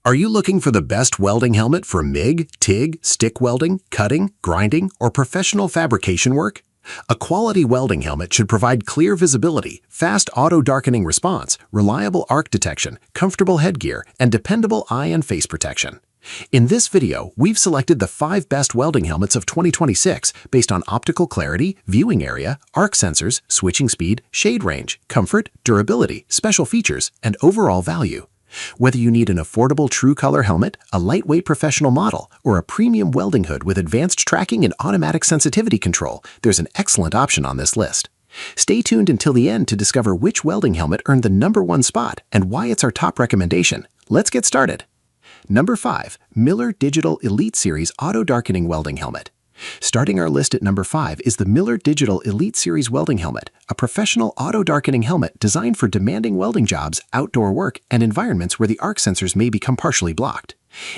Are you looking for the best welding helmet for MIG, TIG, stick welding, cutting, grinding, or professional fabrication work? A quality welding helmet should provide clear visibility, fast auto-darkening response, reliable arc detection, comfortable headgear, and dependable eye and face protection. In this video, we've selected the 5 best welding helmets of 2026 based on optical clarity, viewing area, arc sensors, switching speed, shade range, comfort, durability, special features, and overall value. Whether you need an affordable true color helmet, a lightweight professional model, or a premium welding hood with advanced tracking and automatic sensitivity control, there's an excellent option on this list. Stay tuned until the end to discover which welding helmet earned the #1 spot and why it's our top recommendation. Let's get started. Number 5. Miller Digital Elite Series Auto-Darkening Welding Helmet. Starting our list at number 5 is the Miller Digital Elite Series Welding Helmet, a professional auto-darkening helmet designed for demanding welding jobs, outdoor work, and environments where the arc sensors may become partially blocked.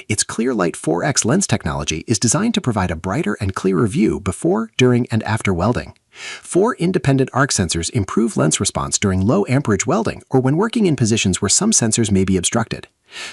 Its ClearLight 4X lens technology is designed to provide a brighter and clearer view before, during, and after welding. 4 independent arc sensors improve lens response during low amperage welding or when working in positions where some sensors may be obstructed.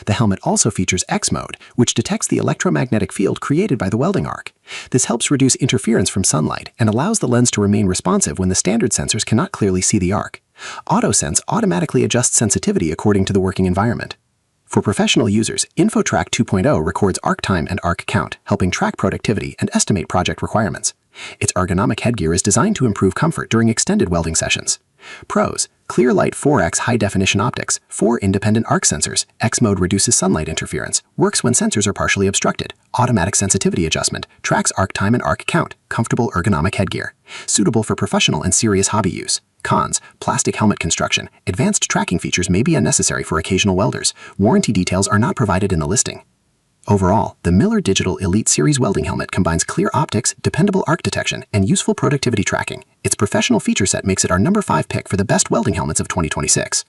The helmet also features X mode, which detects the electromagnetic field created by the welding arc. This helps reduce interference from sunlight and allows the lens to remain responsive when the standard sensors cannot clearly see the arc. AutoSense automatically adjusts sensitivity according to the working environment. For professional users, InfoTrack 2.0 records arc time and arc count, helping track productivity and estimate project requirements. Its ergonomic headgear is designed to improve comfort during extended welding sessions. Pros: ClearLight 4X high-definition optics, 4 independent arc sensors, X mode reduces sunlight interference, works when sensors are partially obstructed, automatic sensitivity adjustment, tracks arc time and arc count, comfortable ergonomic headgear. Suitable for professional and serious hobby use. Cons: plastic helmet construction. Advanced tracking features may be unnecessary for occasional welders. Warranty details are not provided in the listing. Overall, the Miller Digital Elite Series welding helmet combines clear optics, dependable arc detection, and useful productivity tracking. Its professional feature set makes it our number 5 pick for the best welding helmets of 2026.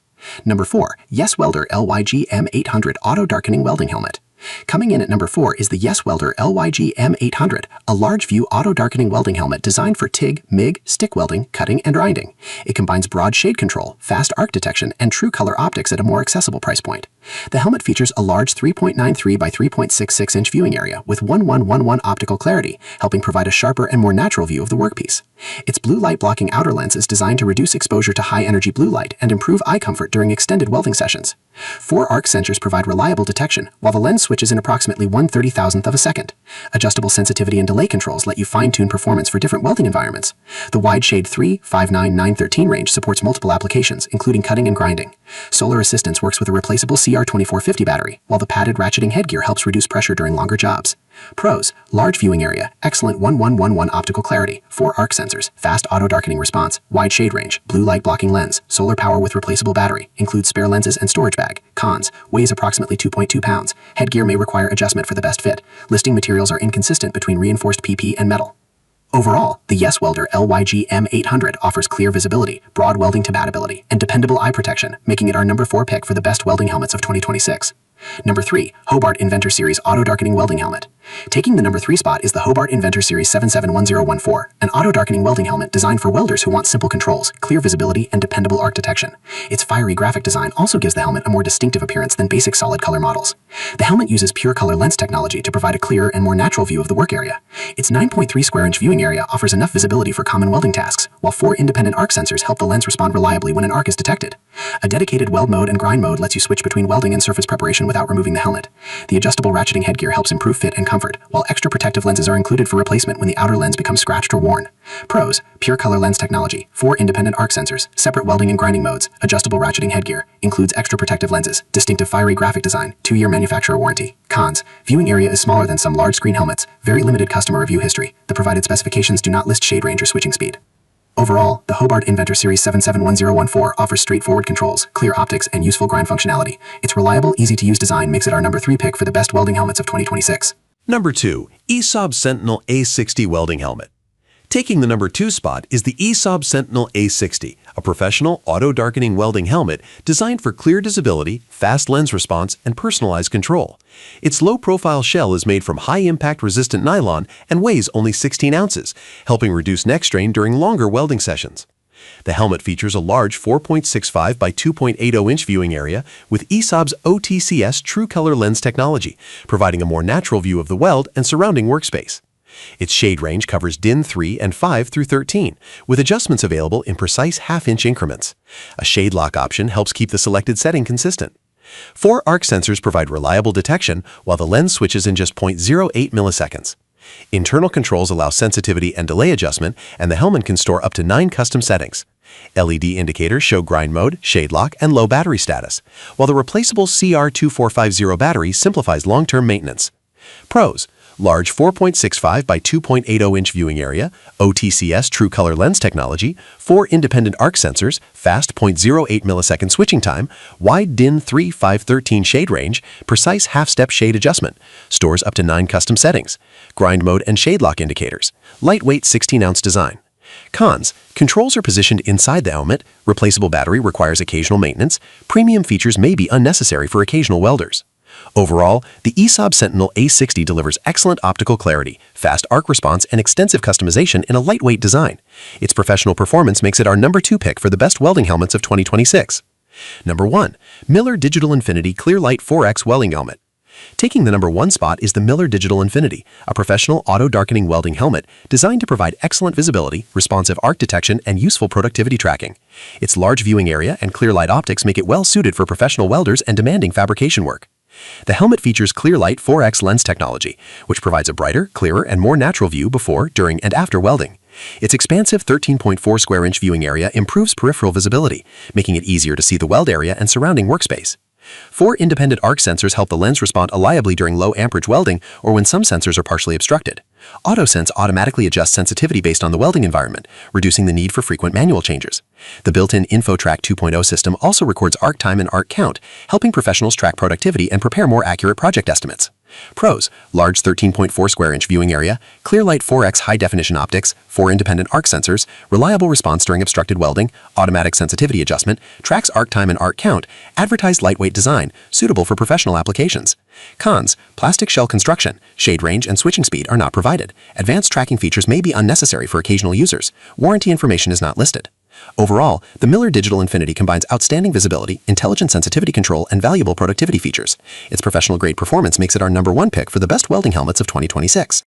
Number 4. YESWELDER LYG M800 Auto-Darkening Welding Helmet. Coming in at number 4 is the YESWELDER LYG M800, a large-view auto-darkening welding helmet designed for TIG, MIG, stick welding, cutting, and grinding. It combines broad shade control, fast arc detection, and true color optics at a more accessible price point. The helmet features a large 3.93 by 3.66 inch viewing area with 1111 optical clarity, helping provide a sharper and more natural view of the workpiece. Its blue light blocking outer lens is designed to reduce exposure to high-energy blue light and improve eye comfort during extended welding sessions. 4 arc sensors provide reliable detection, while the lens switches in approximately 1/30,000th of a second. Adjustable sensitivity and delay controls let you fine-tune performance for different welding environments. The wide shade 3, 5, 9, 9, 13 range supports multiple applications, including cutting and grinding. Solar assistance works with a replaceable CR2450 battery, while the padded ratcheting headgear helps reduce pressure during longer jobs. Pros: large viewing area, excellent 1111 optical clarity, 4 arc sensors, fast auto-darkening response, wide shade range, blue light blocking lens, solar power with replaceable battery, includes spare lenses and storage bag. Cons: weighs approximately 2.2 pounds. Headgear may require adjustment for the best fit. Listing materials are inconsistent between reinforced PP and metal. Overall, the YESWELDER LYG M800 offers clear visibility, broad welding compatibility, and dependable eye protection, making it our number 4 pick for the best welding helmets of 2026. Number 3. Hobart Inventor Series Auto-Darkening Welding Helmet. Taking the number 3 spot is the Hobart Inventor Series 771014, an auto-darkening welding helmet designed for welders who want simple controls, clear visibility, and dependable arc detection. Its fiery graphic design also gives the helmet a more distinctive appearance than basic solid color models. The helmet uses pure color lens technology to provide a clearer and more natural view of the work area. Its 9.3 square inch viewing area offers enough visibility for common welding tasks, while 4 independent arc sensors help the lens respond reliably when an arc is detected. A dedicated weld mode and grind mode lets you switch between welding and surface preparation without removing the helmet. The adjustable ratcheting headgear helps improve fit and comfort, while extra protective lenses are included for replacement when the outer lens becomes scratched or worn. Pros: pure color lens technology, 4 independent arc sensors, separate welding and grinding modes, adjustable ratcheting headgear, includes extra protective lenses, distinctive fiery graphic design, 2-year manufacturer warranty. Cons: viewing area is smaller than some large screen helmets, very limited customer review history. The provided specifications do not list shade range or switching speed. Overall, the Hobart Inventor Series 771014 offers straightforward controls, clear optics, and useful grind functionality. Its reliable, easy-to-use design makes it our number 3 pick for the best welding helmets of 2026. Number 2. ESAB Sentinel A60 Welding Helmet. Taking the number 2 spot is the ESAB Sentinel A60, a professional auto-darkening welding helmet designed for clear visibility, fast lens response, and personalized control. Its low-profile shell is made from high-impact resistant nylon and weighs only 16 ounces, helping reduce neck strain during longer welding sessions. The helmet features a large 4.65 by 2.80-inch viewing area with ESAB's OTCS True Color Lens technology, providing a more natural view of the weld and surrounding workspace. Its shade range covers DIN 3 and 5 through 13, with adjustments available in precise half-inch increments. A shade lock option helps keep the selected setting consistent. 4 arc sensors provide reliable detection, while the lens switches in just 0.08 milliseconds. Internal controls allow sensitivity and delay adjustment, and the helmet can store up to 9 custom settings. LED indicators show grind mode, shade lock, and low battery status, while the replaceable CR2450 battery simplifies long-term maintenance. Pros: large 4.65 by 2.80-inch viewing area, OTCS True Color Lens technology, 4 independent arc sensors, fast 0.08 millisecond switching time, wide DIN 3 513 shade range, precise half-step shade adjustment, stores up to 9 custom settings, grind mode and shade lock indicators, lightweight 16-ounce design. Cons: controls are positioned inside the helmet, replaceable battery requires occasional maintenance, premium features may be unnecessary for occasional welders. Overall, the ESAB Sentinel A60 delivers excellent optical clarity, fast arc response, and extensive customization in a lightweight design. Its professional performance makes it our number 2 pick for the best welding helmets of 2026. Number 1. Miller Digital Infinity ClearLight 4X Welding Helmet. Taking the number 1 spot is the Miller Digital Infinity, a professional auto-darkening welding helmet designed to provide excellent visibility, responsive arc detection, and useful productivity tracking. Its large viewing area and clear light optics make it well suited for professional welders and demanding fabrication work. The helmet features ClearLight 4X lens technology, which provides a brighter, clearer, and more natural view before, during, and after welding. Its expansive 13.4 square inch viewing area improves peripheral visibility, making it easier to see the weld area and surrounding workspace. 4 independent arc sensors help the lens respond reliably during low amperage welding or when some sensors are partially obstructed. AutoSense automatically adjusts sensitivity based on the welding environment, reducing the need for frequent manual changes. The built-in InfoTrack 2.0 system also records arc time and arc count, helping professionals track productivity and prepare more accurate project estimates. Pros: large 13.4 square inch viewing area, ClearLight 4X high-definition optics, 4 independent arc sensors, reliable response during obstructed welding, automatic sensitivity adjustment, tracks arc time and arc count, advertised lightweight design, suitable for professional applications. Cons: plastic shell construction, shade range, and switching speed are not provided. Advanced tracking features may be unnecessary for occasional users. Warranty information is not listed. Overall, the Miller Digital Infinity combines outstanding visibility, intelligent sensitivity control, and valuable productivity features. Its professional-grade performance makes it our number 1 pick for the best welding helmets of 2026.